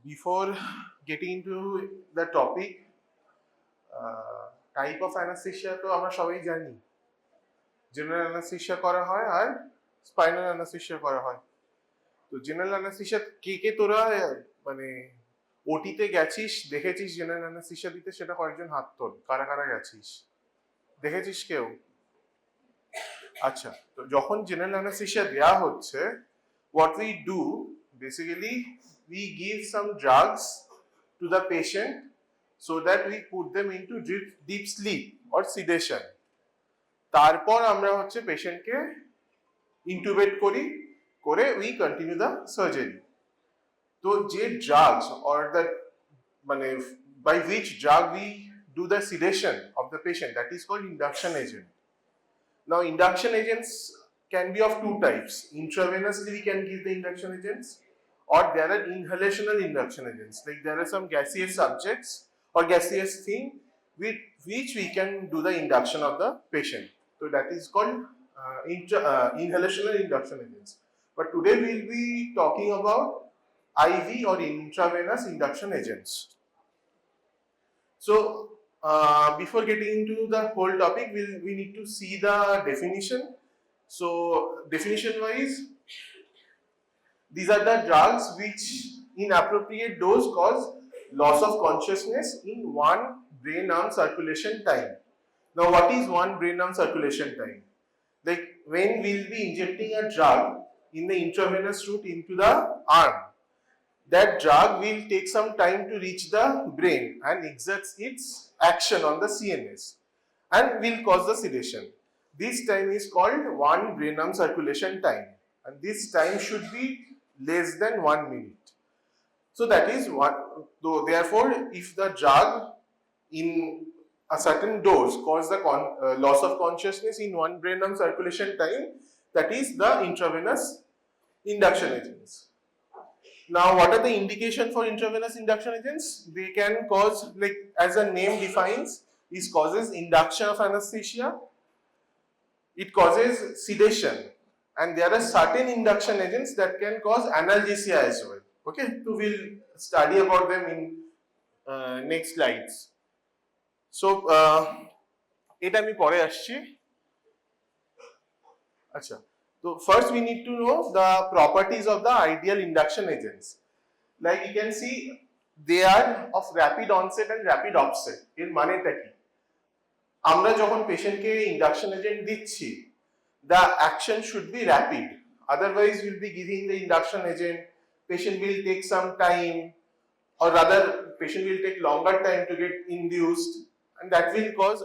Before getting into the topic, type of anaesthesia তো আমরা সবাই জানি। জেনারেল অ্যানাস্থেসিয়া করা হয় আর স্পাইনাল অ্যানাস্থেসিয়া করা হয়। তো জেনারেল অ্যানাস্থেসিয়া কে তোরা মানে ওটিতে গেছিস, দেখেছিস জেনারেল অ্যানাস্থেসিয়া দিতে? সেটা কয়েকজন হাত তোল, কারা কারা গেছিস, দেখেছিস কেউ? আচ্ছা, তো যখন জেনারেল অ্যানাস্থেসিয়া দেওয়া হচ্ছে, what we do basically, we give some drugs to the patient so that we put them into deep sleep or sedation. তারপর আমরা হচ্ছে পেশেন্টকে ইন্টুবেট করে we continue the surgery. তো যে drugs or the মানে by which drug we do the sedation of the patient, that is called induction agent. Now induction agents can be of two types. Intravenously we can give the induction agents, or there are inhalational induction agents, like there are some gaseous subjects or gaseous thing with which we can do the induction of the patient. So that is called inhalational induction agents. But today we will be talking about IV or intravenous induction agents. So before getting into the whole topic, we need to see the definition. So definition wise, these are the drugs which in appropriate dose cause loss of consciousness in one brain arm circulation time. Now what is one brain arm circulation time? Like when we'll be injecting a drug in the intravenous route into the arm, that drug will take some time to reach the brain and exerts its action on the CNS and will cause the sedation. This time is called one brain arm circulation time, and this time should be less than 1 minute. So that is what, therefore if the drug in a certain dose cause the loss of consciousness in one brain arm circulation time, that is the intravenous induction agents. Now what are the indication for intravenous induction agents? They can cause, like as the name defines, it causes induction of anesthesia, it causes sedation, and there are certain induction agents that can cause analgesia as well. Okay, so we'll study about them in next slides. So এটা আমি পরে আসছি। আচ্ছা, so first we need to know the properties of the ideal induction agents. Like you can see, they are of rapid onset and rapid offset. এর মানেটা কি? আমরা যখন পেশেন্টকে ইন্ডাকশন এজেন্ট দিচ্ছি, the action should be rapid. Otherwise we'll be giving the induction agent, patient will take some time, or rather patient will take longer time to get induced, and that will cause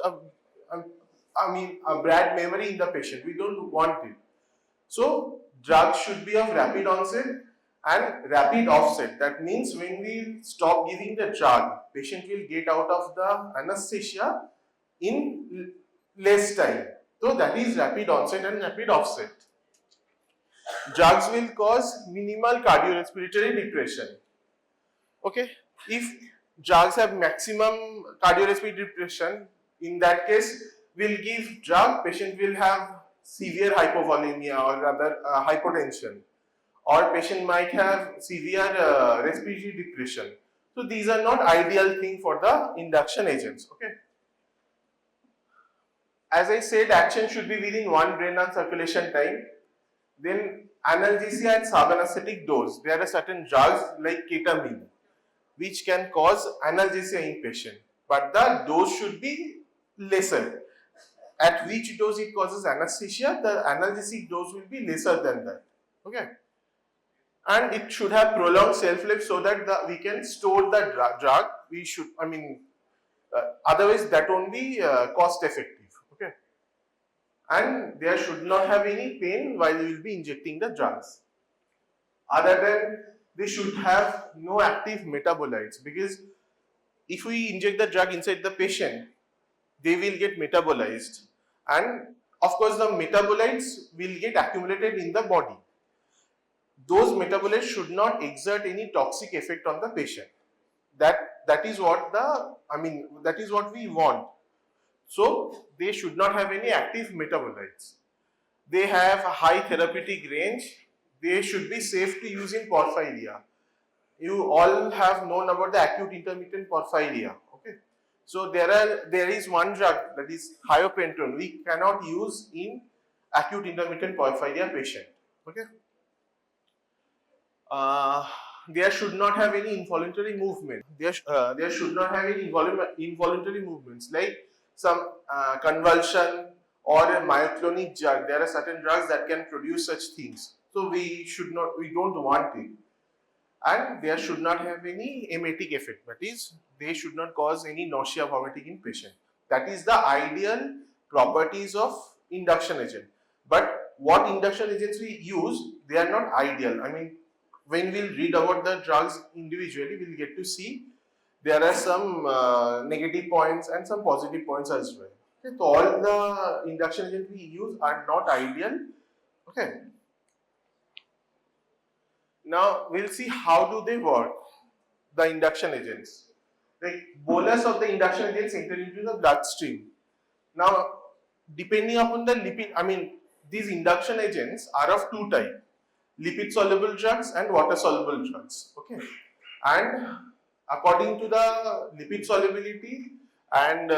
a bad memory in the patient. We don't want it. So drugs should be of rapid onset and rapid offset. That means when we stop giving the drug, patient will get out of the anesthesia in less time. So that is rapid onset and rapid offset. Drugs will cause minimal cardiorespiratory depression. Okay, if drugs have maximum cardiorespiratory depression, in that case we'll give drug, patient will have severe hypovolemia or rather hypotension, or patient might have severe respiratory depression. So these are not ideal thing for the induction agents. Okay, as I said, action should be within one brain arm circulation time. Then analgesia at subanesthetic dose. There are certain drugs like ketamine which can cause analgesia in patient, but the dose should be lesser. At which dose it causes anesthesia, the analgesic dose will be lesser than that. Okay, and it should have prolonged shelf life so that we can store the drug. We should, otherwise that won't be cost effective. Okay, and there should not have any pain while you will be injecting the drugs. Other than, they should have no active metabolites, because if we inject the drug inside the patient, they will get metabolized, and of course the metabolites will get accumulated in the body. Those metabolites should not exert any toxic effect on the patient. That is what that is what we want. So they should not have any active metabolites. They have high therapeutic range. They should be safe to use in porphyria. you all have known about the acute intermittent porphyria. Okay, so there is one drug, that is thiopental, we cannot use in acute intermittent porphyria patient. Okay, there should not have any involuntary movement. There should not have any involuntary movements like some convulsion or a myoclonic jerk. There are certain drugs that can produce such things. So we don't want it. And there should not have any emetic effect. That is, they should not cause any nausea, vomiting in patient. That is the ideal properties of induction agent. But what induction agents we use, they are not ideal. I mean, when we'll read about the drugs individually, we'll get to see there are some negative points and some positive points as well. Okay, so all the induction agents we use are not ideal. Okay. Now we'll see how do they work, the induction agents. Like bolus of the induction agents enter into the bloodstream. Now, depending upon the lipid, I mean, these induction agents are of two types: lipid soluble drugs and water soluble drugs. Okay, and according to the lipid solubility and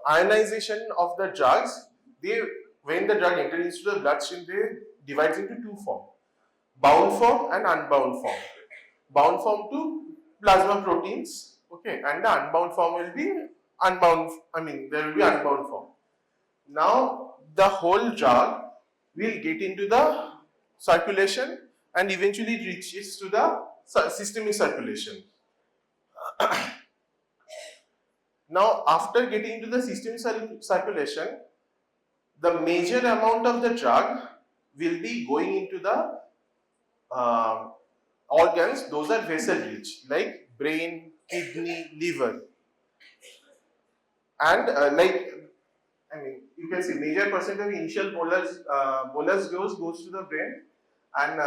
ionization of the drugs, when the drug enters into the bloodstream, they divide into two forms: bound form and unbound form. Bound form to plasma proteins, okay, and the unbound form will be unbound. I mean, there will be unbound form. Now, the whole drug will get into the circulation and eventually it reaches to the systemic circulation. Now, after getting to the systemic circulation, the major amount of the drug will be going into the organs. Those are vessel rich, like brain, kidney, liver, and you can see major percent of initial bolus goes to the brain, and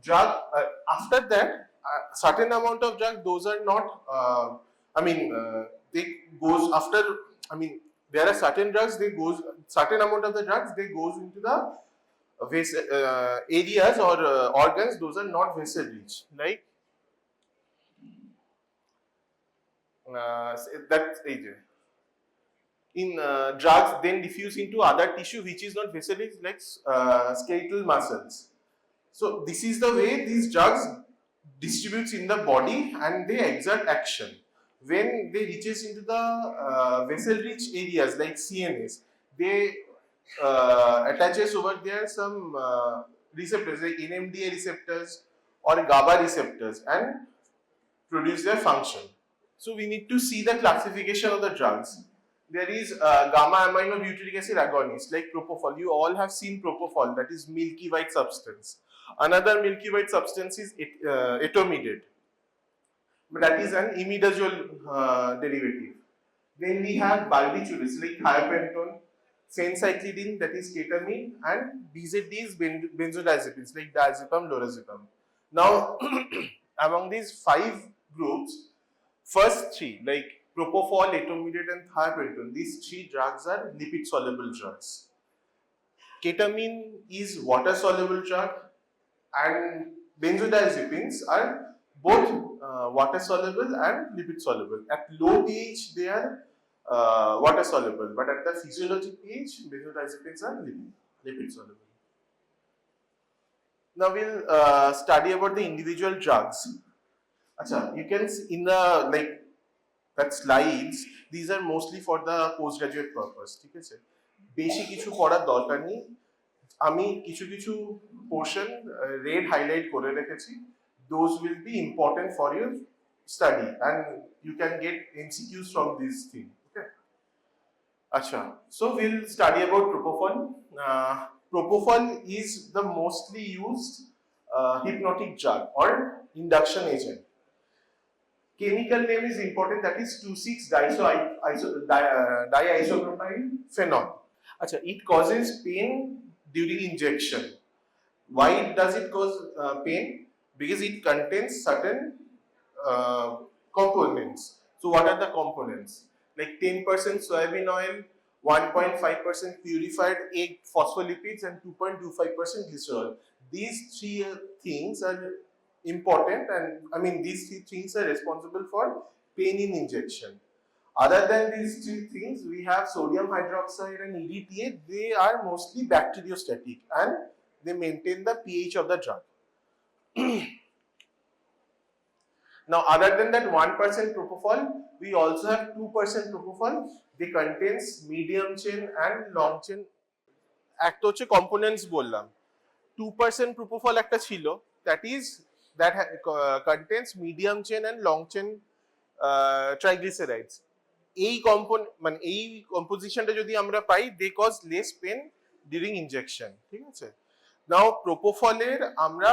drug after that certain amount of drug, those are not they goes after, there are certain drugs, certain amount of the drugs they goes into the areas or organs, those are not vessel rich, like that area. In drugs then diffuse into other tissue which is not vessel rich, like skeletal muscles. So this is the way these drugs distributes in the body and they exert action. When they reaches into the vessel rich areas like CNS, they attaches over there some receptors like NMDA receptors or GABA receptors and produce their function. So we need to see the classification of the drugs. There is gamma aminobutyric acid agonist like Propofol. You all have seen Propofol, that is milky white substance. Another milky white substance is Etomidate, but that is an Imidazole derivative. Then we have Barbiturates like Thiopental, Santiniketan, that is Ketamine, and BZD is Benzodiazepines like diazepam, lorazepam. Now, among these 5 groups, first 3 like Propofol, Etomidate and Thiopental, these 3 drugs are lipid soluble drugs. Ketamine is water soluble drug and benzodiazepines are both water soluble and lipid soluble. At low pH they are water soluble, but at the physiologic pH benzodiazepines are lipid soluble. Now we'll study about the individual drugs. Acha, you can see in the that slides, these are mostly for the postgraduate purpose. ঠিক আছে, বেশি কিছু পড়ার দরকার নেই, আমি কিছু portion red highlight করে রেখেছি. Those will be important for your study and you can get MCQs from this thing. Okay. Acha, so we'll study about Propofol. Propofol is the mostly used hypnotic drug or induction agent. Chemical name is important, that is 2,6-diisopropyl phenol. Achha, it causes pain during injection. Why does it cause pain? Because it contains certain components. So what are the components? Like 10% soybean oil, 1.5% purified egg phospholipids and 2.25% glycerol. These 3 things are important, and I mean these three things are responsible for pain in injection. Other than these three things, we have sodium hydroxide and EDTA. They are mostly bacteriostatic and they maintain the pH of the drug. Now, other than that 1% propofol, we also have 2% propofol. They contains medium chain and long chain. একটা হচ্ছে components বললাম, 2% propofol একটা ছিল, that contains medium chain and long chain triglycerides. এই মানে এই কম্পোজিশনটা যদি আমরা পাই, they cause less pain during injection. ঠিক আছে? Now propofoলের আমরা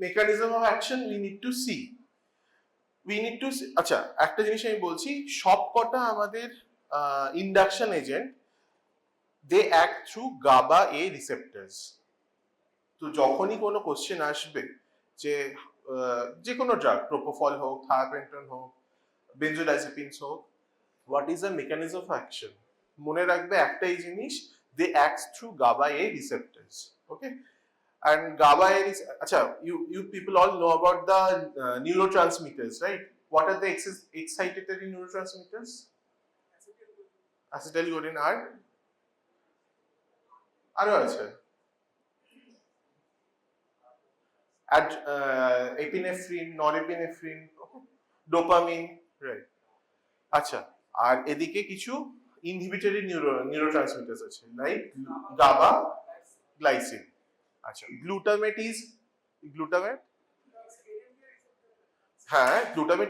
mechanism of action we need to see. আচ্ছা, একটা জিনিস আমি বলছি, সবকটা আমাদের induction agent they act through GABA A receptors. তো যখনই কোনো কোশ্চেন আসবে যে কোনো ড্রাগ, প্রোপোফল হোক, থায়োপেন্টন হোক, বেনজোডাইজেপিনস হোক, what is the mechanism of action? মনে রাখবে একটাই জিনিস, they act through GABA A receptors. Okay? And GABA A acha, you people all know about the neurotransmitters, right? What are the excitatory neurotransmitters? Acetylcholine আর আরো আছে, epinephrine, norepinephrine, dopamine, right? আচ্ছা, আর এদিকে কিছু inhibitory neurotransmitters আছে, like GABA, glycine. আচ্ছা, glutamate, হ্যাঁ, glutamate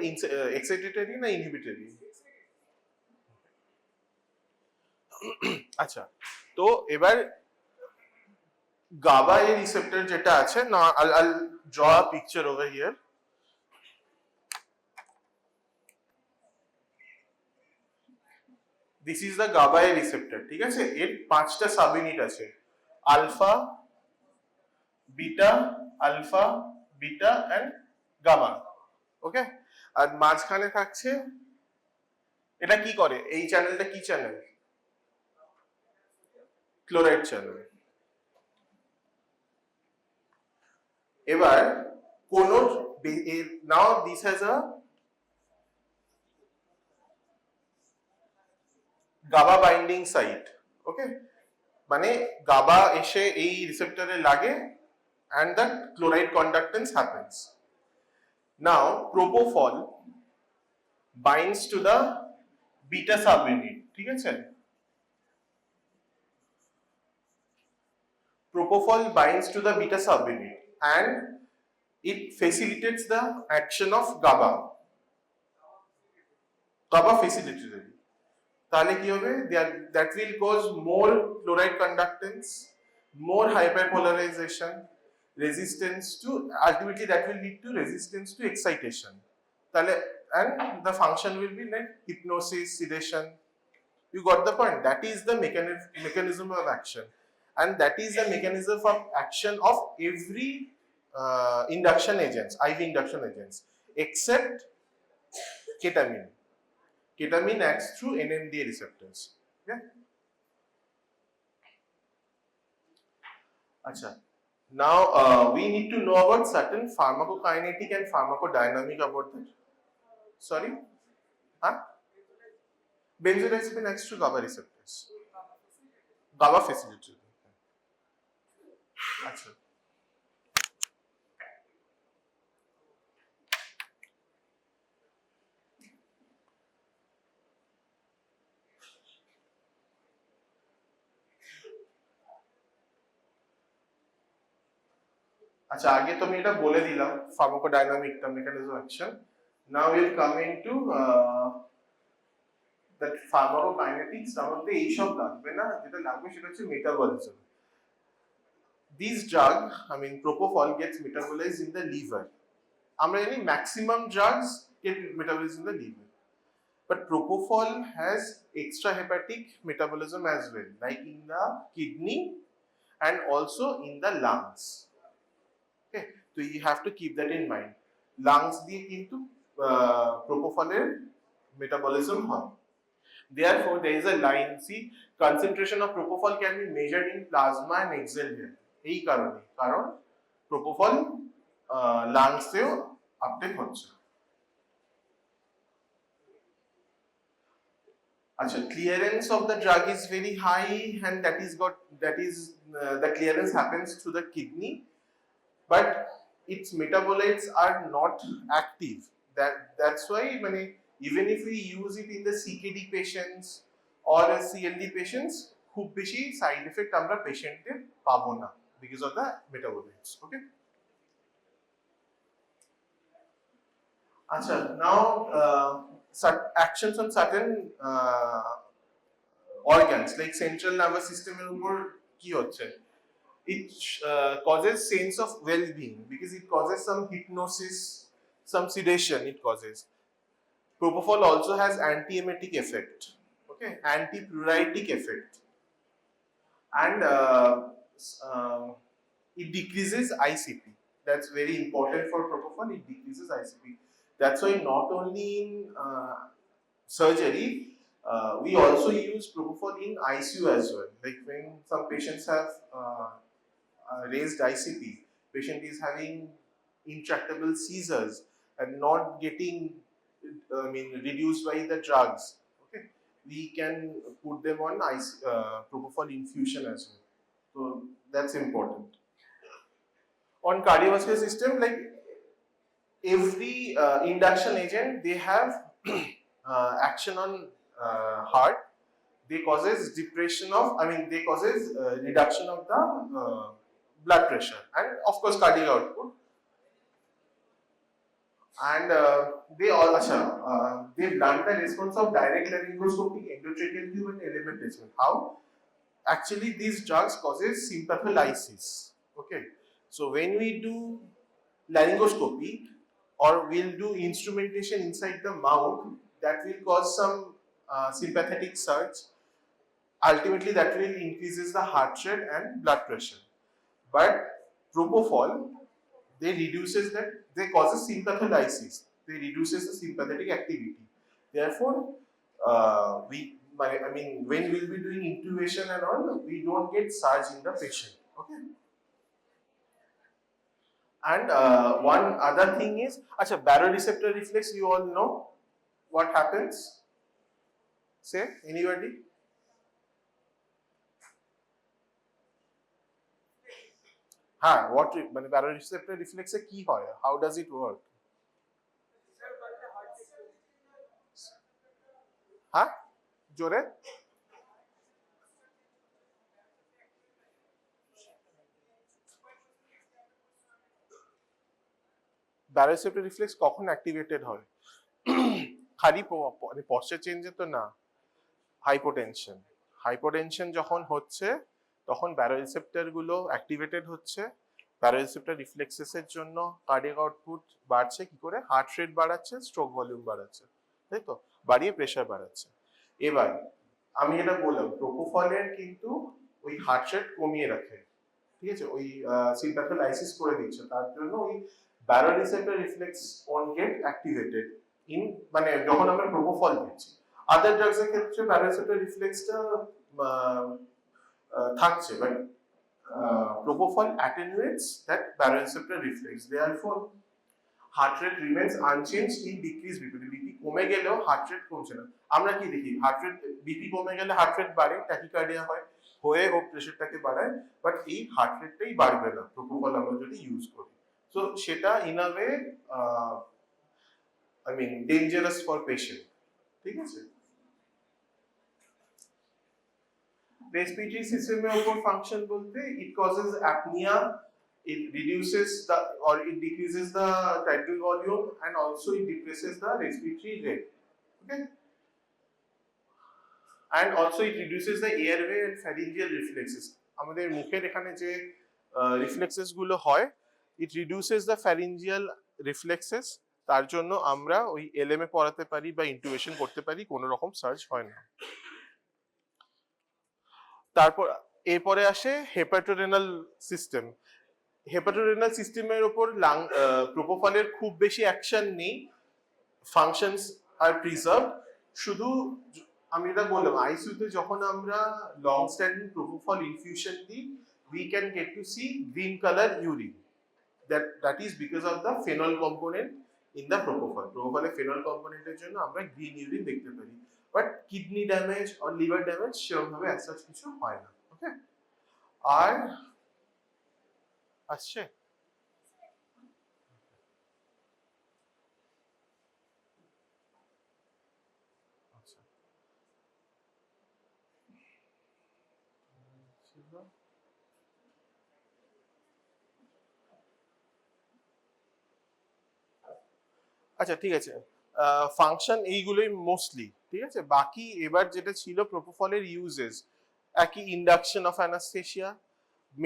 excitatory না inhibitory? আচ্ছা, তো এবার GABA A receptor যেটা আছে, না, I'll draw a picture over here. This is the GABA A receptor. ঠিক আছে? এর 5টা সাব ইউনিট আছে, alpha, beta, alpha, beta and gamma. Okay? আর মাঝখানে থাকছে, এটা কি করে? এই চ্যানেলটা কি চ্যানেল? Chloride channel. এবার কোন, now this has a GABA binding site. ওকে? মানে GABA এসে এই রিসেপ্টরে লাগে and the chloride conductance happens. Now propofol binds to the beta subunit. ঠিক আছে? Propofol binds to the beta subunit and it facilitates the action of GABA. GABA facilitated. তাহলে কি হবে? That will cause more chloride conductance, more hyperpolarization, resistance to, ultimately that will lead to resistance to excitation. তাহলে, and the function will be like hypnosis, sedation. You got the point? That is the mechanism of action, and that is the mechanism of action of every induction agents, IV induction agents, except ketamine. Ketamine acts through NMDA receptors. Okay? Acha. Now we need to know about certain pharmacokinetic and pharmacodynamic about that. Sorry? Huh? Benzodiazepine acts through GABA receptors. GABA facilitator. Acha. আচ্ছা, আগে তো আমি এটা বলে দিলাম ফার্মাকোডাইনামিকটা, mechanism action. Now will come into that pharmacokinetics. তার মধ্যে এইসব লাগবে না, যেটা লাগবে সেটা হচ্ছে metabolism. This drug, I mean propofol, gets metabolised in the liver. আমরা জানি maximum drugs get metabolised in the liver, but propofol has extrahepatic metabolism as well, like in the kidney and also in the lungs. Okay, so you have to keep that in mind. Lungs দিয়ে কিন্তু প্রোপোফলের metabolism হয়। Therefore, there is a line, see, concentration of propofol can be measured in plasma and exhaled here. এই কারণে, কারণ propofol লাংসেও uptake হচ্ছে। আচ্ছা, clearance of the drug is very high, and the clearance happens through the kidney, but its metabolites are not active. That's why even if we use it in the CKD patients or CLD patients, খুব বেশি side effect আমরা পেশেন্টে পাবো না because of the metabolites. Okay. Acha, now actions on certain organs like central nervous system এর উপর কি হচ্ছে? It causes sense of well-being because it causes some hypnosis, some sedation it causes. Propofol also has antiemetic effect, okay, antipruritic effect, and it decreases ICP. That's very important for Propofol. It decreases ICP. That's why not only in surgery, we also use Propofol in ICU as well. Like when some patients have raised ICP, patient is having intractable seizures and not getting reduced by the drugs. Okay, we can put them on Propofol infusion as well. So that's important. On cardiovascular system, like every induction agent, they have action on heart. They causes depression of, they causes reduction of the blood pressure and of course cardiac output. And they blunt the response of direct laryngoscopy, endotracheal tube, and element placement. How? Actually, these drugs causes sympatholysis. Okay, so when we do laryngoscopy or we'll do instrumentation inside the mouth, that will cause some sympathetic surge. Ultimately, that will increases the heart rate and blood pressure. But Propofol, they causes sympatholysis. They reduces the sympathetic activity. Therefore, when we'll be doing intubation and all, we don't get surge in the patient. Okay. And one other thing is, baroreceptor reflex. You all know what happens? Say, anybody? What baroreceptor reflex এ কি হয়? How does it work? জোরে? baroreceptor reflex কখন activated হয়? খালি posture চেঞ্জে তো না, hypotension যখন হচ্ছে তখন baroreceptor গুলো অ্যাক্টিভেটেড হচ্ছে। baroreceptor reflexes এর জন্য কার্ডিয়াক আউটপুট বাড়ছে, কি করে? হার্ট রেট বাড়াচ্ছে, স্ট্রোক ভলিউম বাড়াচ্ছে, তাই তো, বাড়িয়ে প্রেসার বাড়াচ্ছে। এবার আমি যেটা বললাম, প্রোপোফলের কিন্তু ওই হার্ট রেট কমিয়ে রাখে, ঠিক আছে, ওই সিম্প্যাথোলাইসিস করে দিচ্ছে, তার জন্য ওই baroreceptor reflex won't get activated in যখন আমরা প্রোপোফল দিচ্ছি। আদার ড্রাগস এর ক্ষেত্রে baroreceptor reflexটা থাকছে, but Propofol attenuates that baroreceptor reflex. Therefore, heart rate remains unchanged in decreased BP. BP কমে গেলেও heart rate কমছে না। আমরা কি দেখি? heart rate BP কমে গেলে heart rate বাড়ে, ট্যাকিকার্ডিয়া হয়, হয়ে ও প্রেসারটাকে বাড়ায়, বাট এই heart rateটাই বাড়বে না Propofol আমরা যদি ইউজ করি। সো সেটা in a way dangerous for patient, ঠিক আছে। Respiratory system এর উপর ফাংশন বলতে, it causes apnea, it decreases the tidal volume, and also it depresses the respiratory rate. Okay, and also it reduces the airway and pharyngeal reflexes. আমাদের মুখের এখানে যে reflexes গুলো হয়, it reduces the pharyngeal reflexes, তার জন্য আমরা ওই এলএমএ পড়াতে পারি বা ইন্টুবেশন করতে পারি, কোনো রকম সার্চ হয় না। তারপর এরপরে আসে হেপাটোরেনাল সিস্টেম। হেপাটোরেনাল সিস্টেমের উপর প্রোপোফলের খুব বেশি অ্যাকশন নেই, ফাংশনস আর প্রিজার্ভ। শুধু আমি এটা বললাম, আইসিইউতে যখন আমরা লং স্ট্যান্ডিং প্রোপোফল ইনফিউশন দিই, we can get to see green color urine, that is because of the phenol component in the propofol. Propofol phenol component এর জন্য আমরা গ্রিন ইউরিন দেখতে পারি, বাট কিডনি ড্যামেজ আর লিভার ড্যামেজ সেরকম ভাবে as such কিছু হয় না। ওকে, আর আসছে আচ্ছা, ঠিক আছে। ফাংশন এইগুলোই মোস্টলি, ঠিক আছে। বাকি এবার যেটা ছিল প্রোপোফলের ইউজেস, একই induction of anaesthesia,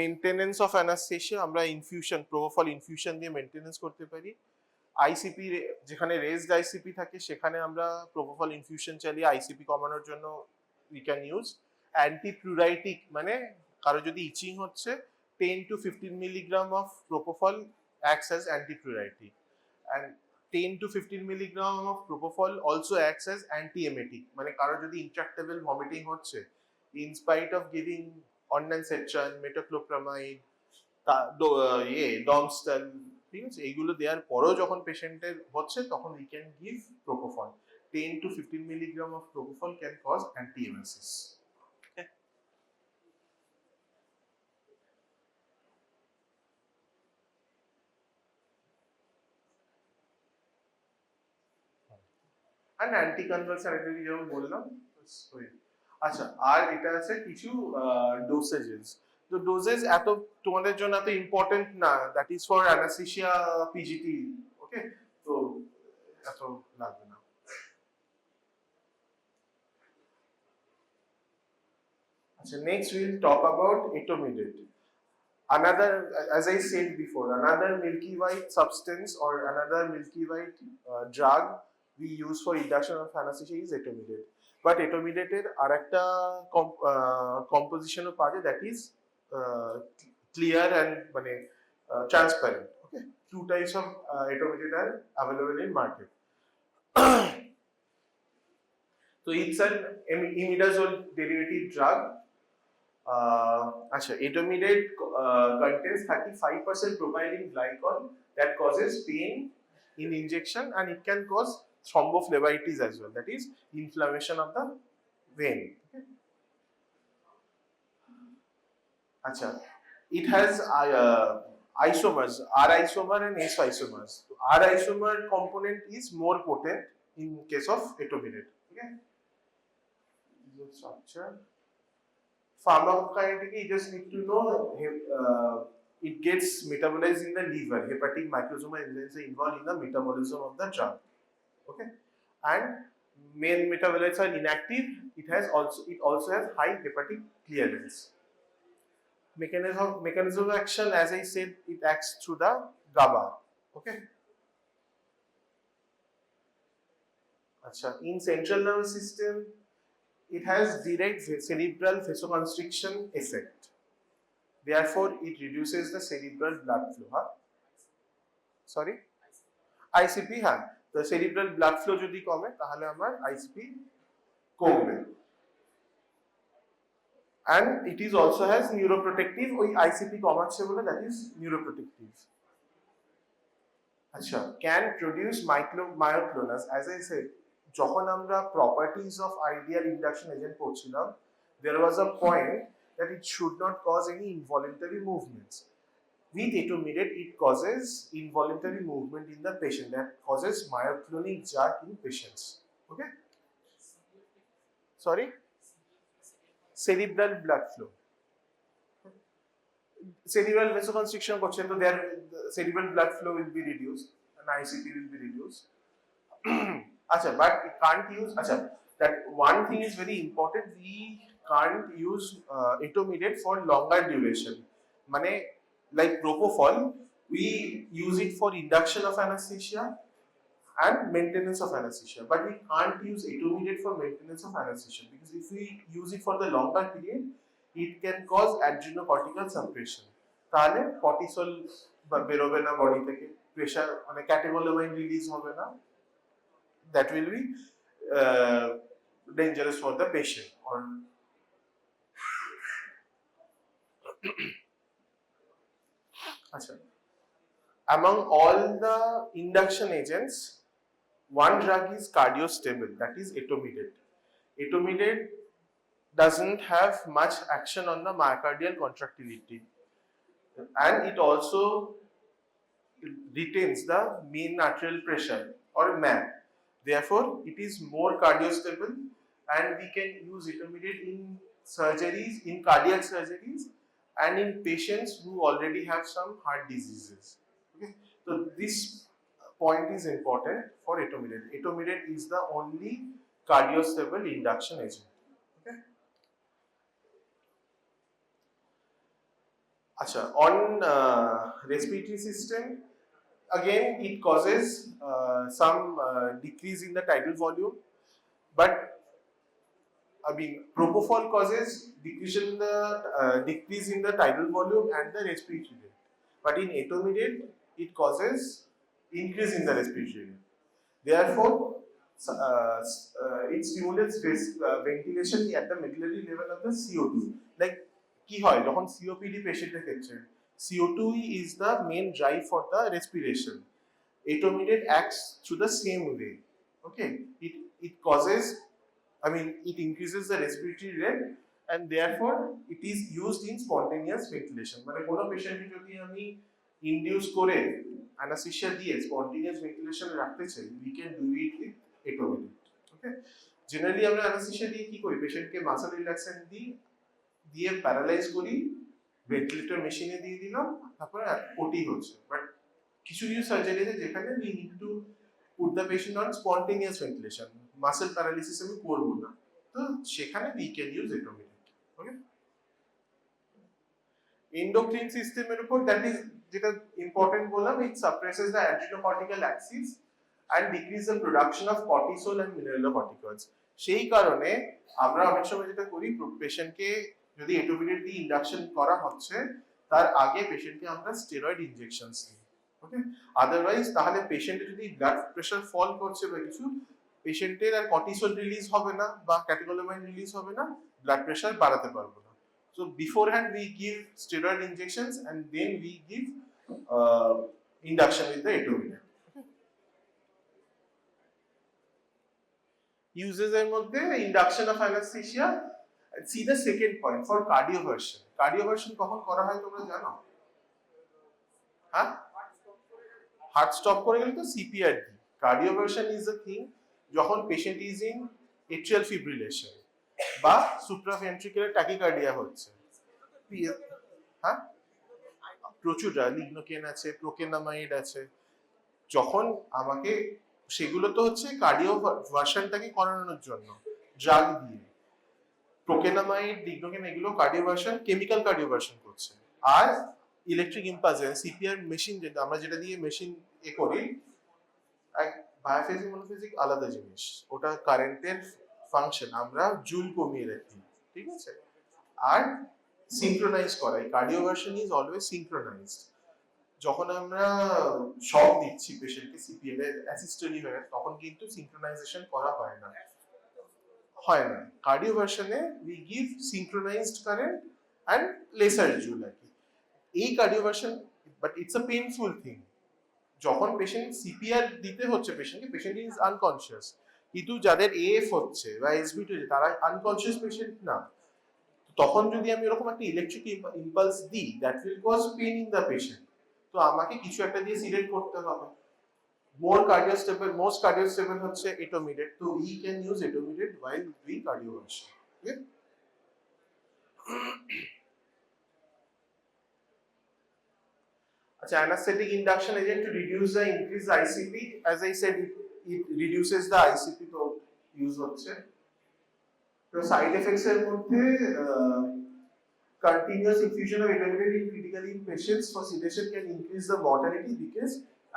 maintenance of anaesthesia, আমরা ইনফিউশন প্রোপোফল ইনফিউশন দিয়ে মেনটেনেন্স করতে পারি। আইসিপি যেখানে রেজড আইসিপি থাকে সেখানে আমরা প্রোপোফল ইনফিউশন চালিয়ে আইসিপি কমানোর জন্য উই ক্যান ইউজ। অ্যান্টিপ্লুরাইটিক মানে কারো যদি ইচিং হচ্ছে 10 to 15 milligram of propofol acts as antipruritic, and 10 to 15 milligram of propofol also acts as antiemetic, মানে কারো যদি intractable vomiting হচ্ছে, in spite of giving ondansetron, metoclopramide, domstal, ঠিক আছে, এইগুলো দেওয়ার পরেও যখন পেশেন্টের হচ্ছে তখন we can give propofol. 10 to 15 milligram of propofol can cause antiemesis. and anticonvulsatory যেমন বললাম। আচ্ছা, আর এটা আছে কিছু ডোসেজেস। তো ডোজেস এত তোমাদের জন্য এত ইম্পর্টেন্ট না, that is for anaesthesia PGT. Okay, তো এত লাগবে না। আচ্ছা, next we'll talk about Etomidate. Another, as I said before, another milky white substance or another milky white drug we use for induction of anesthesia is Etomidate. But Etomidate এর আরেকটা composition ও পাওয়া যায়, that is clear and মানে transparent. Okay, two types of Etomidate are available in market. So it's an imidazole derivative drug. আচ্ছা, Etomidate contains 35% propylene glycol that causes pain in injection, and it can cause thrombophlebitis as well, that is inflammation of the vein. Okay. Acha, it has isomers, R isomer and S isomers. So R isomer component is more potent in case of Etomidate. Okay. The structure. Pharmacokinetic, you just need to know it gets metabolized in the liver. Hepatic microsomal enzymes are involved in the metabolism of the drug. Okay, and main metabolites are inactive. It also has high hepatic clearance. Mechanism of action, as I said, it acts through the GABA. Okay. Acha, in central nervous system, it has direct cerebral vasoconstriction effect. Therefore, it reduces the cerebral blood flow. Huh? Sorry? ICP, huh? The cerebral blood flow যদি কমে তাহলে আমার ICP কমবে। And it is also has neuroprotective, ওই ICP কমাচ্ছে বলে that is neuroprotective. আচ্ছা, can produce myoclonus, as I said, যখন আমরা properties of ideal induction agent পড়ছিলাম, there was a point that it should not cause any involuntary movements. With Etomidate, it causes involuntary movement in the patient, that causes myoclonic jerk in patients. Okay? Sorry? Cerebral blood flow. Cerebral vasoconstriction করছেন, তো their cerebral blood flow will be reduced and ICP will be reduced. Acha, but it can't use, acha, that one thing is very important, we can't use Etomidate for longer duration. মানে like Propofol, we use it for induction of anesthesia and maintenance of anesthesia, but we can't use Etomidate for maintenance of anesthesia, because if we use it for the longer period, it can cause adrenocortical suppression. তাহলে cortisol বেরোবে না body থেকে, pressure মানে catecholamine release হবে না, that will be dangerous for the patient. Or আচ্ছা, among all the induction agents, one drug is cardiostable, that is Etomidate. Etomidate doesn't have much action on the myocardial contractility, and it also retains the mean arterial pressure or MAP. Therefore, it is more cardiostable, and we can use Etomidate in surgeries, in cardiac surgeries, and in patients who already have some heart diseases. Okay, so this point is important for Etomidate. Etomidate is the only cardiostable induction agent. Okay. Acha, on respiratory system, again it causes some decrease in the tidal volume, but I mean Propofol causes decrease in the tidal volume and the respiratory rate, but in Etomidate it causes increase in the respiratory rate. Therefore, it stimulates ventilation at the medullary level of the CO2. Like কি হয় যখন COPD পেশেন্টের ক্ষেত্রে CO2 is the main drive for the respiration. Etomidate acts through the same way. Okay, it causes, I mean, it increases the respiratory rate, and therefore it is used in spontaneous ventilation. মানে কোনো পেশেন্টকে যদি আমি induce করে anesthesia দিয়ে spontaneous ventilation রাখতে চাই, we can do it with Etomidate. Okay, generally আমরা anesthesia দিয়ে কি করি, পেশেন্টকে মাসল রিল্যাক্সেন্ট দিয়ে প্যারালাইজ করি, ভেন্টিলেটর মেশিনে দিয়ে দিলাম, তারপরে ওটি হচ্ছে। বাট কিছু কিছু সার্জারিতে যেখানে we need to put the patient on spontaneous ventilation, muscle paralysis আমি করব না, তো সেখানে we can use Etomidate. Okay, endocrine সিস্টেমের উপর, দ্যাট ইজ যেটা ইম্পর্টেন্ট বললাম, it suppresses the adrenocortical axis and decrease the production of cortisol and mineralocorticoids. সেই কারণে আমরা অনেক সময় যেটা করি, পেশেন্টকে যদি Etomidate দিয়ে ইন্ডাকশন করা হচ্ছে তার আগে পেশেন্টকে আমরা স্টেরয়েড ইনজেকশনস দিই। ওকে, আদারওয়াইজ তাহলে পেশেন্টের যদি ব্লাড প্রেশার ফল করছে বা কিছু, পেশেন্টের আর কর্টিসল রিলিজ হবে না বা ক্যাটেকোলামাইন রিলিজ হবে না, ব্লাড প্রেশার বাড়াতে পারবো না। So beforehand we give steroid injections and then we give induction with the Etomidate. Uses এর মধ্যে induction of anesthesia. See the second point for cardioversion. Cardioversion কখন করা হয় তোমরা জানো? হ্যাঁ, হার্ট স্টপ করে গেলে তো CPR দিই। Cardioversion is the thing যখন patient is in atrial fibrillation বা supraventricular tachycardia হচ্ছে। হ্যাঁ, প্রচুর লিগনোকেন আছে, প্রোকেনামাইড আছে, যখন আমাকে সেগুলো তো হচ্ছে কার্ডিওভার্সনটাকে করানোর জন্য ড্রাগ দিয়ে, প্রোকেনামাইড, লিগনোকেন এগুলো কার্ডিওভার্সন, কেমিক্যাল কার্ডিওভার্সন করছে। আর ইলেকট্রিক ইম্পালস সিপিআর মেশিন, যেটা আমরা যেটা দিয়ে মেশিন করি, বায়োফিজিক মনোফিজিক আলাদা জিনিস, ওটা কারেন্টের ফাংশন, আমরা জুল কমিয়ে রাখি, ঠিক আছে। আর সিনক্রোনাইজ করা, কার্ডিওভার্সন ইজ অলওয়েজ সিনক্রোনাইজড। যখন আমরা শক দিচ্ছি পেশেন্টকে সিপিআর এর অ্যাসিস্টলি হয়ে, তখন কিন্তু সিনক্রোনাইজেশন করা হয় না। কার্ডিওভার্সনে we give synchronised current and lesser joule আর কি। এই cardioversion, but it's a painful thing. যখন পেশেন্ট সিপিআর দিতে হচ্ছে পেশেন্টকে, পেশেন্ট ইজ আনকনসিয়াস, কিন্তু যাদের এএফ হচ্ছে বা এসবিটি হচ্ছে তারা আনকনসিয়াস পেশেন্ট না, তখন যদি আমি এরকম একটা ইলেকট্রিক ইম্পালস দিই, that will cause pain in the patient. তো আমাকে কিছু একটা দিয়ে সিডেট করতে হবে। most cardiostable হচ্ছে Etomidate, so we can use Etomidate while doing cardioversion. Okay? Anesthetic induction agent to reduce the increased ICP. As I said, it reduces the ICP to use হচ্ছে। তো সাইড এফেক্টস এর মধ্যে continuous infusion of Etomidate in critically ill patients for sedation can increase the mortality because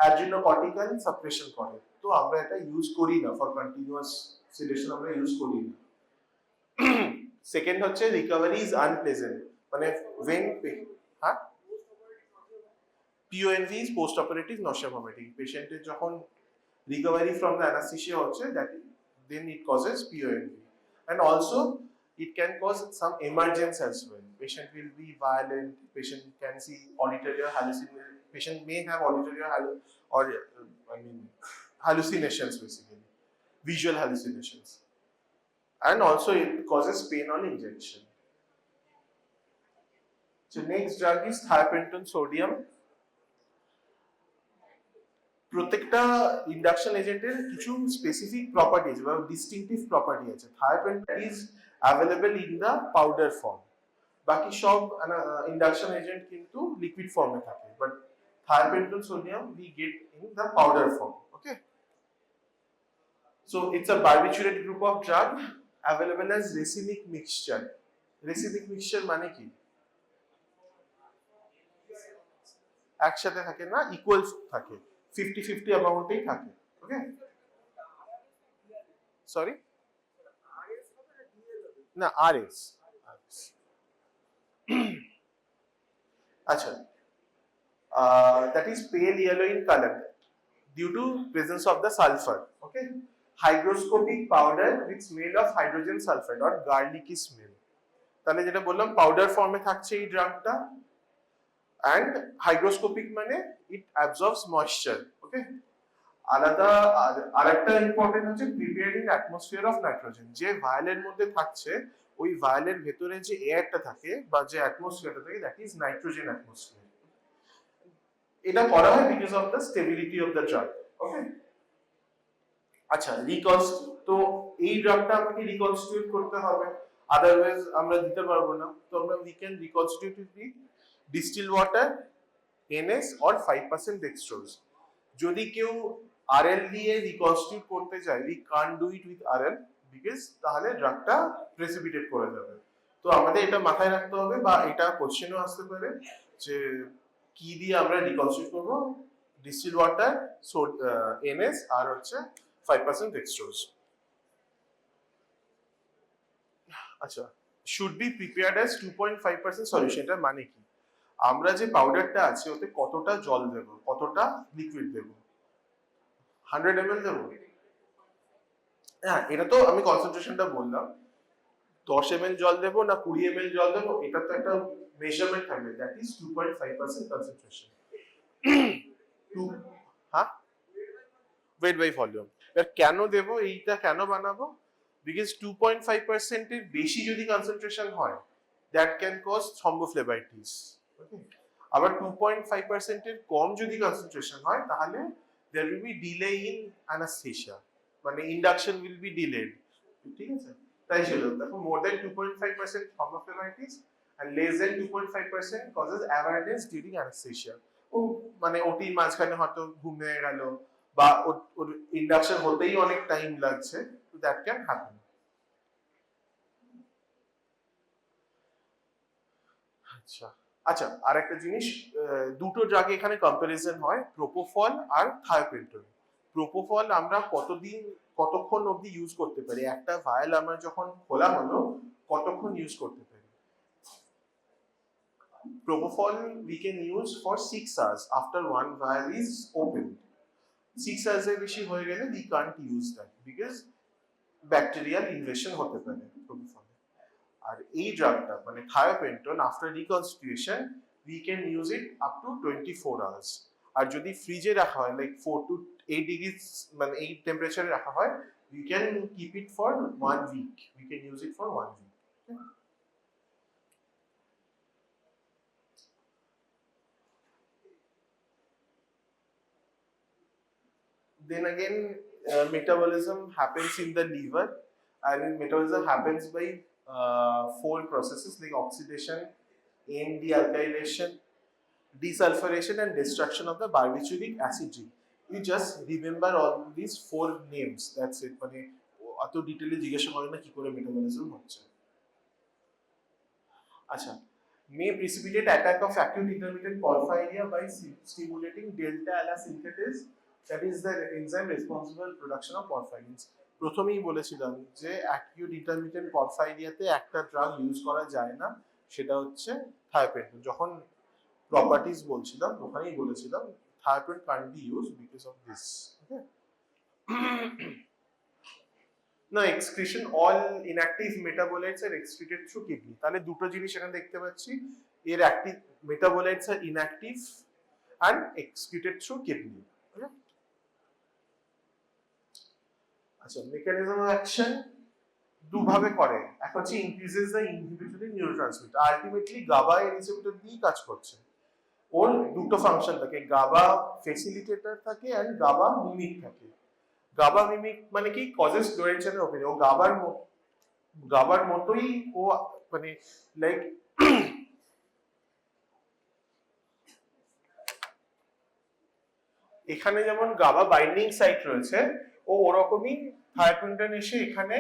adrenocortical suppression করে। তো আমরা এটা use করি না ফর কন্টিনিউয়াস সেডেশন, আমরা ইউজ করি না। সেকেন্ড হচ্ছে রিকভারি ইজ আনপ্লেজেন্ট, মানে when হ্যাঁ PONV is post operative nausea vomiting, পেশেন্টের যখন রিকভারি ফ্রম দ্য অ্যানাস্থেসিয়া হচ্ছে, that then it causes PONV। and also It can cause some emergence as well. Patient will be violent, patient can see auditory or hallucination, patient may have auditory or hallucinations basically, visual hallucinations, and also it causes pain on injection. So next drug is Thiopental Sodium. প্রত্যেকটা induction এজেন্টের কিছু specific properties বা distinctive property আছে। Thiopentone is available in the powder form, বাকি সব induction agent কিন্তু liquid ফর্মে থাকে, but thiopental sodium we get in the powder form. Okay, so it's a barbiturate group of drug available as racemic mixture. Racemic mixture মানে কি? একসাথে থাকে না, ইকুয়াল থাকে, 50-50 অ্যামাউন্টেই থাকে। ওকে, সরি না, আরএস। আচ্ছা, that is pale yellow in color due to presence of the sulfur. Okay, hygroscopic powder with smell of hydrogen sulfide or garlicky smell. তাহলে যেটা বললাম পাউডার ফর্মে থাকছে এই ড্রাগটা, and hygroscopic মানে it absorbs moisture. Okay, আলাদা আরেকটা ইম্পর্টেন্ট হচ্ছে প্রিপেয়ারিং অ্যাটমসফিয়ার অফ নাইট্রোজেন। যে ভায়োলের মধ্যে থাকছে ওই ভায়োলের ভেতরে যে এয়ারটা থাকে বা যে অ্যাটমসফিয়ারটা থাকে দ্যাট ইজ নাইট্রোজেন অ্যাটমসফিয়ার। এটা করা হয় because of the stability of the drug. Okay, আচ্ছা, তো এই ড্রাগটা আমাকে রিকনস্টিটিউট করতে হবে, আদারওয়াইজ আমরা দিতে পারবো না। তো আমরা we can reconstitute with distil water, NS or 5% dextrose. যদি কেউ RL দিয়ে রিকনস্টিটিউট করতে চায়, we can't do it with RL because তাহলে ড্রাগটা প্রেসিপিটেট করে যাবে। তো আমাদের এটা মাথায় রাখতে হবে, বা এটা কোশ্চেনও আসতে পারে যে কি দিয়ে আমরা রিকনস্টিটিউট করব, ডিস্টিল ওয়াটার, NS আর হচ্ছে 5% dextrose. আচ্ছা, should be prepared as 2.5% solution. এটা মানে কি? আমরা যে পাউডারটা আছে ওতে কতটা জল দেব, কতটা লিকুইড দেব? 100 ml দেব? হ্যাঁ, এটা তো আমি কনসেন্ট্রেশনটা বললাম, 10 ml জল দেব না 20 ml জল দেব, এটা তো একটা মেজারমেন্ট থাকবে, দ্যাট ইজ 2.5% কনসেন্ট্রেশন। হ্যাঁ, ওয়েট বাই ভলিউম। এবার কেন দেব, এইটা কেন বানাবো? বিকজ 2.5% এর বেশি যদি কনসেন্ট্রেশন হয় দ্যাট ক্যান কজ থ্রম্বোফ্লেবাইটিস। আবার 2.5% এর কম যদি কনসেন্ট্রেশন হয় তাহলে there will be delay in anesthesia, মানে induction will be delayed. ঠিক আছে, তাই ছিল। দেখো, more than 2.5% thrombophlebotitis and less than 2.5% causes awareness during anesthesia. ও মানে ওটির মাঝখানে হয়তো ঘুমিয়ে গেল বা ওর ইন্ডাকশন হতেই অনেক টাইম লাগছে, তো দ্যাট ক্যান হ্যাপেন। আচ্ছা আচ্ছা, আর একটা জিনিস, দুটো ড্রাগে এখানে কম্পারিজন হয়, প্রোপোফল আর থায়োপেন্টন। প্রোপোফল আমরা কতক্ষণ অবধি ইউজ করতে পারি, একটা ভায়াল আমরা যখন খোলা হলো কতক্ষণ ইউজ করতে পারি? Propofol we can use for 6 hours after one vial is opened. 6 hours এর বেশি হয়ে গেলে we can't use that because bacterial invasion হতে পারে প্রোপোফল। আর এই ড্রাগটা মানে thiopentone after reconstitution we can use it up to 24 hours. আর যদি ফ্রিজে রাখা হয় লাইক 4 to 8 ডিগ্রি, মানে এই টেম্পারেচারে রাখা হয়, we can keep it for 1 week. We can use it for 1 week. Okay? Then again, metabolism happens in the liver, and metabolism happens by 4 processes like oxidation, AMD alkylation, desulfuration and destruction of the barbituric acid ring. You just remember all these 4 names, that's it. মানে অত ডিটেইলে জিজ্ঞাসা করে না কি করে metabolism হচ্ছে। আচ্ছা, may precipitate attack of acute intermittent porphyria by stimulating delta ala synthetase, that is the enzyme responsible production of porphyrins. প্রথমেই বলেছিলাম যে অ্যাকিউট ইন্টারমিটেন্ট পরফাইরিয়াতে একটা ড্রাগ ইউজ করা যায় না, সেটা হচ্ছে থায়োপেন্টন। যখন প্রপার্টিজ বলছিলাম ওখানেই বলেছিলাম thiopentone can't be used because of this. Okay? না, excretion all inactive metabolites are excreted through kidney. তাহলে দুটো জিনিস এখানে দেখতে পাচ্ছি, এর active metabolites are inactive and excreted through kidney. Okay? আচ্ছা, মেকানিজম অফ অ্যাকশন দুভাবে করে। এক হচ্ছে increases the inhibitory neurotransmitter, ultimately GABA এর রিসেপ্টর দিয়ে কাজ করছে। ওর দুটো ফাংশন থাকে, গাবা ফ্যাসিলিটেটর থাকে এন্ড গাবা মিমিক থাকে। গাবা মিমিক মানে কি, কজেস ক্লোরাইড চ্যানেল ওপেনিং। ও গাবার মতোই ও মানে লাইক এখানে যেমন গাবা বাইন্ডিং সাইট রয়েছে, ও ওরকমই থায়োপেন্টন এসে এখানে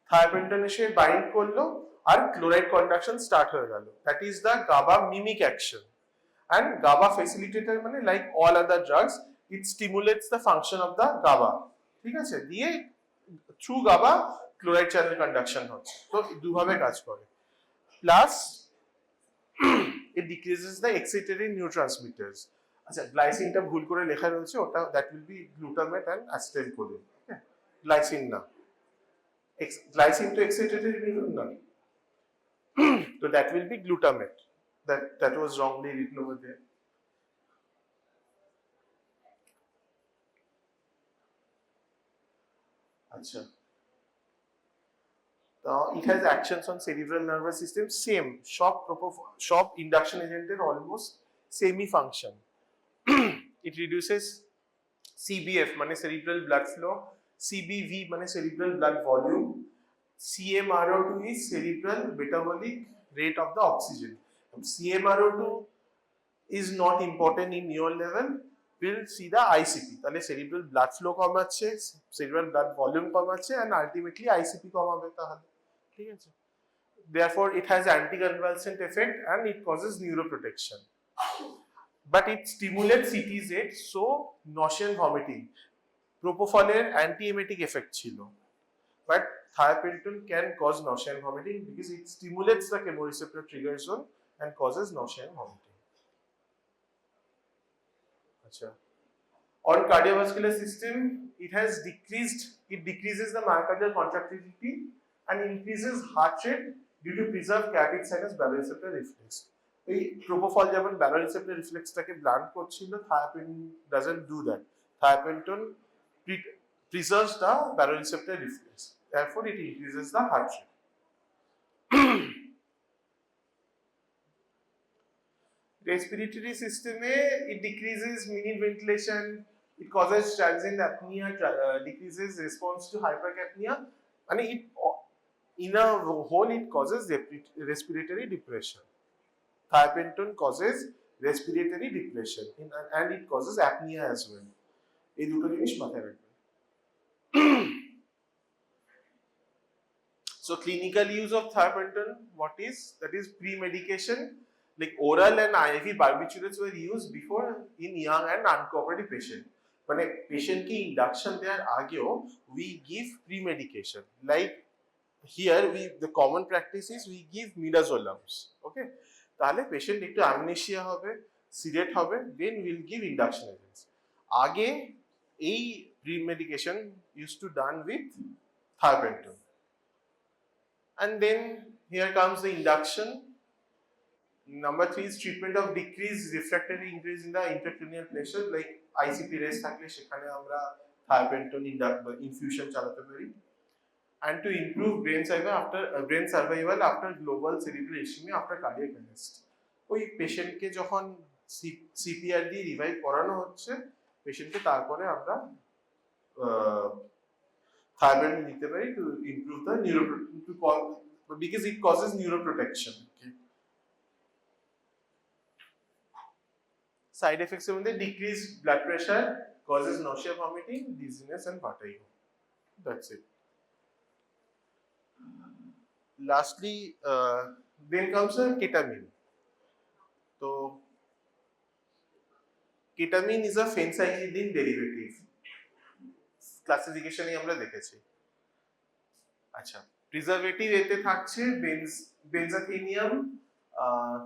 থায়োপেন্টন এসে বাইন্ড করলো আর ক্লোরাইড কন্ডাকশন স্টার্ট হয়ে গেল। That is the GABA mimic action. And GABA facilitator মানে like all other drugs, it stimulates the function of the GABA, ঠিক আছে, দিয়ে through GABA chloride channel conduction হচ্ছে। তো দুভাবে কাজ করে। Plus it decreases the excitatory neurotransmitters. আচ্ছা, গ্লাইসিনটা ভুল করে লেখা রয়েছে, ওটা that will be glutamate and acetylcholine, okay, glycine না, গ্লাইসিন তো excitatory neuron না, তো that will be glutamate. That was wrongly written over there. Acha. It has actions on cerebral nervous system, same. Shop induction agent almost same function. It reduces CBF মানে cerebral blood flow, CBV মানে cerebral blood volume, CMRO2 is cerebral metabolic rate of the oxygen. CMRO2 is not important in neural level. We'll see the ICP. তাহলে cerebral blood flow কমাচ্ছে, cerebral blood volume কমাচ্ছে, and ultimately ICP কমাবে তাহলে, ঠিক আছে। Therefore, it has anticonvulsant effect and it causes neuroprotection. But it stimulates CTZ, so nausea and vomiting. Propofol এর anti-emetic effect ছিল, but thiopental can cause nausea and vomiting because it stimulates the chemoreceptor trigger zone and causes nausea and vomiting. Achha. On cardiovascular system, it decreases the myocardial contractility and increases heart rate due to preserved cardiac sinus baroreceptor reflex. এই propofol যেমন baroreceptor reflexটাকে blunt করছিল, thiopental doesn't do that. Thiopental preserves the baroreceptor reflex. Therefore, it increases the heart rate. Respiratory system, it decreases minute ventilation, it causes transient apnea, decreases response to hypercapnia, and it in a whole it causes respiratory depression. Thiopental causes respiratory depression and it causes apnea as well. এই দুটো জিনিস মাথায় রাখবেন। So clinical use of thiopental, what is? That is pre-medication, like oral and IV barbiturates were used before in young and uncooperative patient. মানে patient কি induction দেওয়ার আগেও we give pre-medication. Like here the common practice is we give Imidazole lumps. Okay? তাহলে patient একটু amnesia হবে, sedate হবে, then we'll give induction agents. আগে এই pre-medication used to done with thiopental. And then here comes the induction. Number 3 is treatment of decreased refractory increase in the intracranial pressure, like ICP raise থাকলে সেখানে আমরা thiopental infusion চালাতে পারি, and to improve brain survival after global cerebral ischemia after cardiac arrest. ওই পেশেন্টকে যখন CPR দিয়ে revive করানো হচ্ছে, পেশেন্টকে তারপরে আমরা thiopental দিতে পারি to improve the because it causes neuroprotection. Okay. Side effects are decreased blood pressure, causes nausea, vomiting, dizziness and vertigo. That's it. Lastly, then comes ketamine. So ketamine is a phencyclidine derivative. Classification আমরা দেখেছি। আচ্ছা, preservative এতে থাকছে বেনজাথিনিয়াম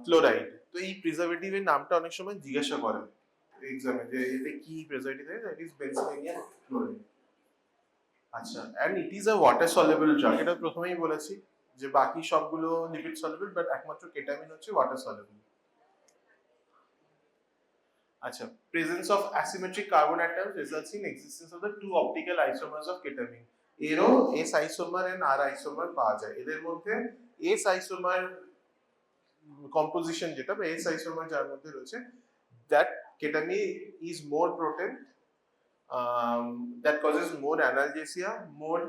chloride. তো এই প্রিজারভেটিভের নামটা অনেক সময় জিজ্ঞাসা করে এক্সামে যে এতে কি প্রিজারভেটিভ আছে, দ্যাট ইজ বেনজোনিয়াম ক্লোরাইড। আচ্ছা, and it is a water soluble drug, এটা প্রথমেই বলেছি যে বাকি সবগুলো লিপিড সলিউবল, বাট একমাত্র কেটামিন হচ্ছে ওয়াটার সলিউবল। আচ্ছা, presence of asymmetric carbon atoms results in existence of the two optical isomers of ketamine. এরও S isomer and R isomer পাওয়া যায়। এদের মধ্যে S isomer composition যেটা বা S isomer যার মধ্যে রয়েছে, that ketamine is more potent, that causes more analgesia, more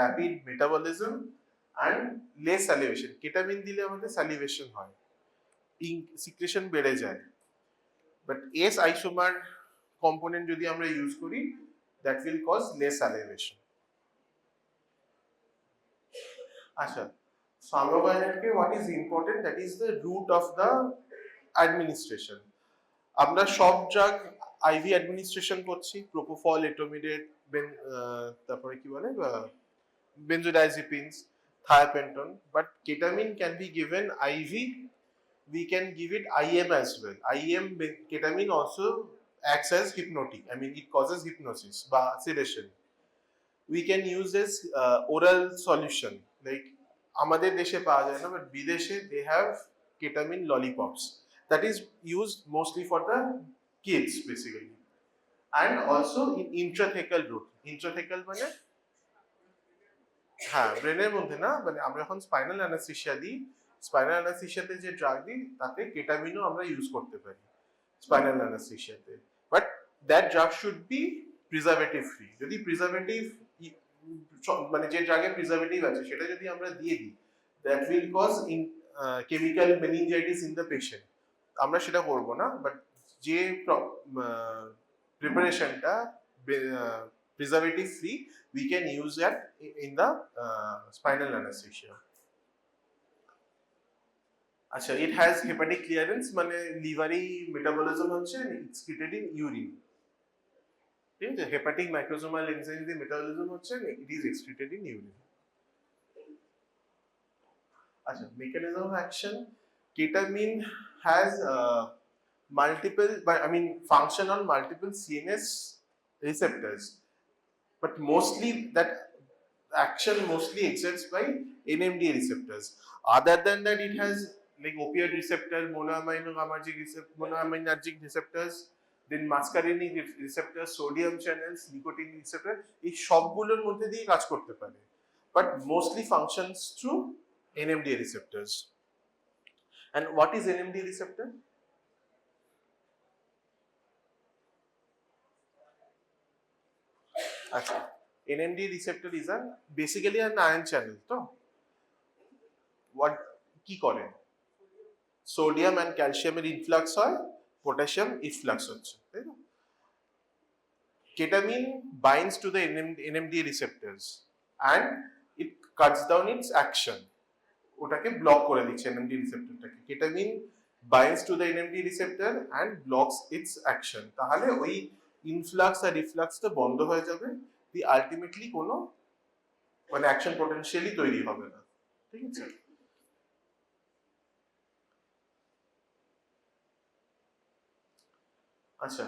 rapid metabolism and less salivation. ketamine দিলে আমাদের salivation হয়, secretion বেড়ে যায়, but S isomer component যদি আমরা ইউজ করি, that will cause less salivation. আচ্ছা, pharmacology what is important, that is the route of the administration. আমরা সব ড্রাগ আইভি অ্যাডমিনিস্ট্রেশন করছি, প্রোপোফল, এটোমিডেট, তারপরে কি বলে benzodiazepines, thiopentone, but ketamine can be given IV, we can give it IM as well. IM ketamine also acts as hypnotic. I mean, it causes hypnosis by sedation. We can use this oral solution. Like আমাদের দেশে পাওয়া যায় না, but বিদেশে they have ketamine lollipops. That is used mostly for the kids basically. And also in intrathecal route. Intrathecal মানে হ্যাঁ ব্রেনের মধ্যে না, মানে আমরা যখন স্পাইনাল অ্যানাস্থেসিয়া দিই, স্পাইনাল অ্যানাস্থেসিয়াতে যে ড্রাগ দিই তাতে কেটামিনও আমরা ইউজ করতে পারি স্পাইনাল অ্যানাস্থেসিয়াতে, but that drug should be preservative free. যদি প্রিজারভেটিভ মানে যে ড্রাগের প্রিজারভেটিভ আছে সেটা যদি আমরা দিয়ে দিই, that will cause in chemical meningitis in the patient. আমরা সেটা করব না, বাট যে প্রিপারেশনটা preservative free, we can use that in the spinal anesthesia. আচ্ছা, it has hepatic clearance, মানে লিভারি মেটাবলিজম হচ্ছে excreted in urine, ঠিক আছে? হেপাটিক মাইক্রোসোমাল এনজাইম দিয়ে মেটাবলিজম হচ্ছে, it is excreted in urine. আচ্ছা, mechanism of action, ketamine has multiple, I mean function on multiple CNS receptors, but mostly that action mostly exerts by NMDA receptors. Other than that, it has like opioid receptor, monoaminergic receptors, then muscarinic receptors, sodium channels, nicotine receptor, এই সবগুলোর মধ্যে দিয়ে কাজ করতে পারে, but mostly functions through NMDA receptors. And what is NMDA receptor? আচ্ছা, NMDA receptor is basically an ion channel. তো what কি করে? সোডিয়াম এন্ড ক্যালসিয়ামের ইনফ্লাক্স হয়, পটাশিয়াম ইফ্লাক্স হচ্ছে, তাই না? Ketamine binds to the NMDA receptors and it cuts down its action. ওটাকে ব্লক করে দিচ্ছে NMDA receptorটাকে। Ketamine binds to the NMDA receptor and blocks its action. তাহলে ওই ইনফ্লাক্স আর রিফ্লাক্সটা বন্ধ হয়ে যাবে, দি আলটিমেটলি কোনো মানে অ্যাকশন পোটেনশিয়ালি তৈরি হবে না, ঠিক আছে? আচ্ছা,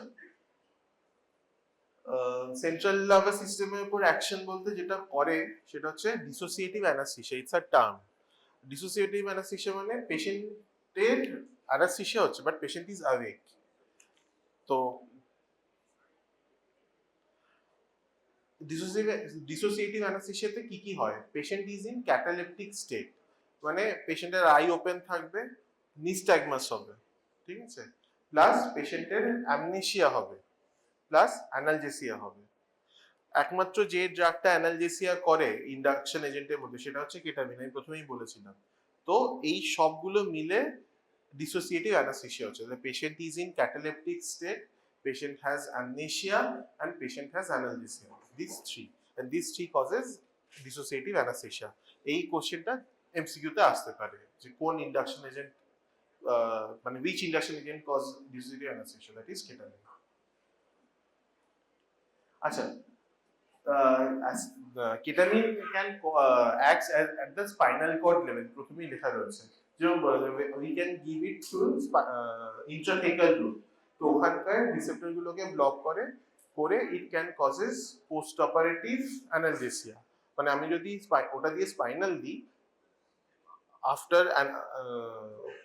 সেন্ট্রাল নার্ভাস সিস্টেমের উপর অ্যাকশন বলতে যেটা করে সেটা হচ্ছে dissociative anaesthesia. It's a term. Dissociative anaesthesia মানে পেশেন্টের অ্যানাস্থেসিয়া হচ্ছে বাট পেশেন্ট ইজ অ্যাওয়েক। তো ডিসোসিয়েটিভ অ্যানাস্থেসিয়াতে কি কি হয়? পেশেন্ট ইজ ইন ক্যাটালেপটিক স্টেট, মানে পেশেন্টের আই ওপেন থাকবে, নিস্ট্যাগমাস হবে, ঠিক আছে? প্লাস পেশেন্টের অ্যামনেসিয়া হবে, প্লাস অ্যানালজেসিয়া হবে। একমাত্র যে ড্রাগটা অ্যানালজেসিয়া করে ইন্ডাকশন এজেন্টের মধ্যে সেটা হচ্ছে কেটামিন, আমি প্রথমেই বলেছিলাম। তো এই সবগুলো মিলে ডিসোসিয়েটিভ অ্যানাস্থেসিয়া হচ্ছে। The patient is in cataleptic state, patient has amnesia and patient has analgesia. These three, and these three causes dissociative anesthesia. এই কোশ্চেনটা এমসিকিউ তে আসতে পারে যে কোন ইন্ডাকশন এজেন্ট মানে which induction agent cause dissociative anesthesia, that is ketamine. আচ্ছা, ketamine can acts at the spinal cord level, প্রথমেই লেখা রয়েছে। যেমন we can give it through intrathecal route, তো ওখানকার রিসেপ্টর গুলোকে ব্লক করে it can causes post operative analgesia, মানে আমি যদি ওটা দিয়ে স্পাইনাল দিই, after an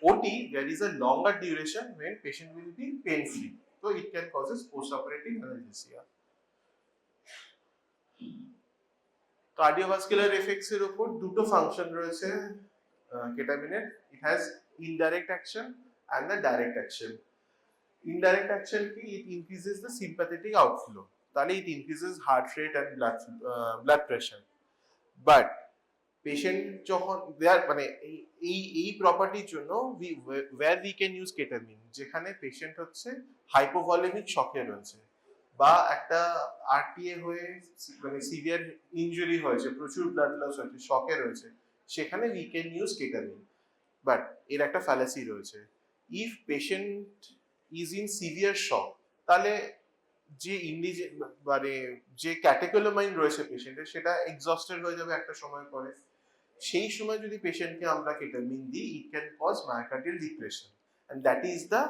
OT there is a longer duration when patient will be pain free, so it can causes post operative analgesia. Cardiovascular effects এর উপর দুটো ফাংশন রয়েছে কেটামিনের, it has indirect action and the direct action. Indirect action কি, it increases the sympathetic outflow, তাহলে it increases heart rate and blood pressure. But patient যখন there মানে এই প্রপার্টির জন্য where we can use ketamine, যেখানে পেশেন্ট হচ্ছে hypovolaemic শকে রয়েছে বা একটা আরটিএ হয়ে মানে সিভিয়ার ইনজুরি হয়েছে, প্রচুর ব্লাড লস হয়েছে, শকে রয়েছে, সেখানে we can use ketamine. But এর একটা ফ্যালাসি রয়েছে, if patient is in severe shock, তাহলে যে মানে যে ক্যাটেকোলোমাইন রয়েছে পেশেন্টের, সেটা এক্সস্টেড হয়ে যাবে একটা সময় পরে। সেই সময় যদি পেশেন্টকে আমরা কেটামিন দিই, it can cause myocardial depression, and that is the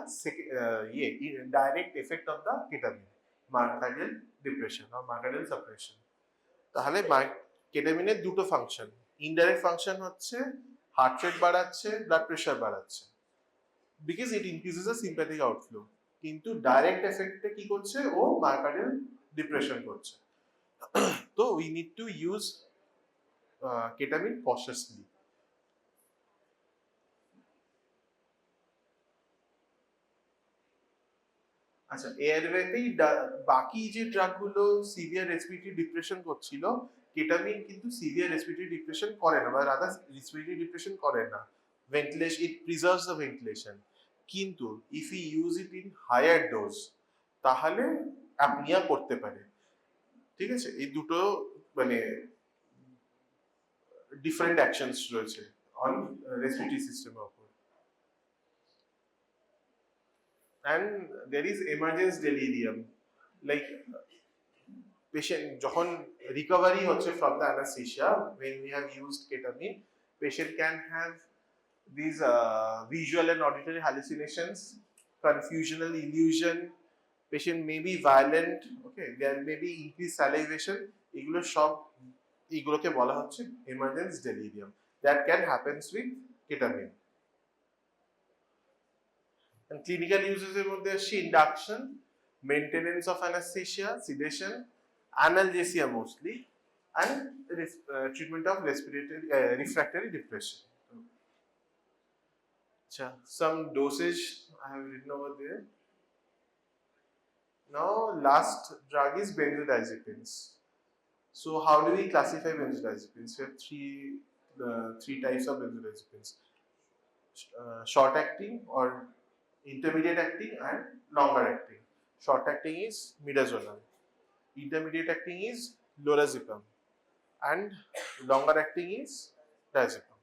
direct effect of the ketamine, myocardial depression or myocardial suppression. তাহলে কেটামিনের দুটো ফাংশন, ইনডাইরেক্ট ফাংশন হচ্ছে হার্ট রেট বাড়াচ্ছে, ব্লাড প্রেশার বাড়াচ্ছে, because it increases the sympathetic outflow, কিন্তু direct এফেক্টে কি করছে, ও মায়োকার্ডিয়াল ডিপ্রেশন করছে। তো we need to use ketamine cautiously. আচ্ছা, এয়ারওয়েতেই বাকি যে ড্রাগগুলো সিভিয়ার রেসপিরেটরি ডিপ্রেশন করছিল, কেটামিন কিন্তু সিভিয়ার রেসপিরেটরি ডিপ্রেশন করে না, বা রাদার রেসপিরেটরি ডিপ্রেশন করে না, ventilation, it preserves the ventilation. কিন্তু if you use it in higher dose, তাহলে অ্যাপনিয়া করতে পারে। ঠিক আছে, এই দুটো মানে ডিফারেন্ট অ্যাকশনস রয়েছে অন রেসপিরেটরি সিস্টেমের উপর। And there is emergence delirium, like patient যখন recovery হচ্ছে from the anesthesia, when we have used ketamine, patient can have these visual and auditory hallucinations, confusional illusion, patient may be violent, okay, there may be increased salivation, এগুলোকে বলা হচ্ছে emergence delirium, that can happens with ketamine. And clinical uses এর মধ্যে আসছে induction, maintenance of anesthesia, sedation, analgesia mostly, and treatment of refractory depression. Some dosage I have written over there. Now last drug is benzodiazepines. So how do we classify benzodiazepines? We have three types of benzodiazepines: short acting, or intermediate acting, and longer acting. Short acting is Imidazole, intermediate acting is lorazepam, and longer acting is diazepam.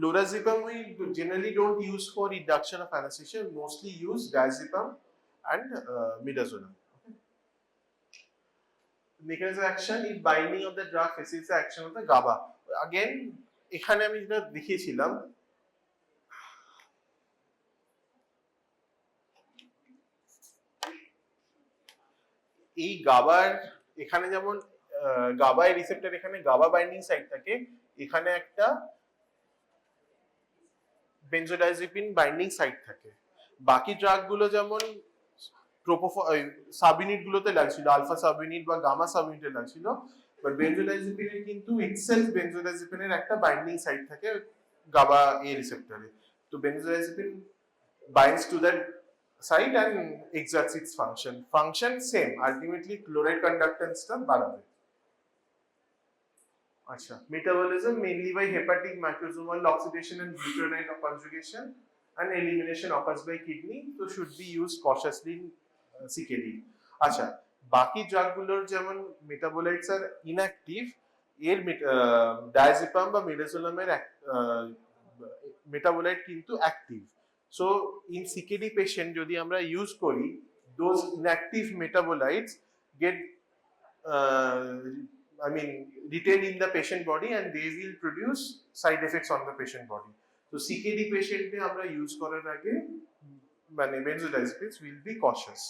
Lorazepam we generally don't use for induction of anesthesia, mostly use diazepam and Imidazole. Mechanism of action: in binding of the drug facilitates the action of the GABA. Again, এখানে আমি যেটা দেখিয়েছিলাম, এই গাবার এখানে যেমন গাবা receptor, এখানে গাবা binding site থাকে, এখানে একটা বেনজোডাইজিপিন বাইন্ডিং সাইট থাকে। বাকি ড্রাগ গুলো যেমন প্রোপোফল সাবইউনিট গুলোতে লাগছিল, আলফা সাবইউনিট বা গামা সাবইউনিটে লাগছিল, বাট বেনজোডাইজিপিনের কিন্তু ইটসেলফ বেনজোডাইজিপিনের একটা বাইন্ডিং সাইট থাকে গাবা এ রিসেপ্টরে। তো বেনজোডাইজিপিন binds to that site and exerts its function. Function same, ultimately chloride conductance টা বাড়াবে। আচ্ছা, metabolism mainly by hepatic microsomal oxidation and glucuronide conjugation, and elimination occurs by kidney, so should be used cautiously in CKD. আচ্ছা, বাকি drug গুলোর যেমন metabolites are inactive, এর diazepam বা মিডাজোলামের metabolite কিন্তু active. So in CKD patient যদি আমরা use করি, those inactive metabolites get retained in the patient body, and they will produce side effects on the patient body. তো CKD পেশেন্টে আমরা use করার আগে মানে benzodiazepines will be cautious.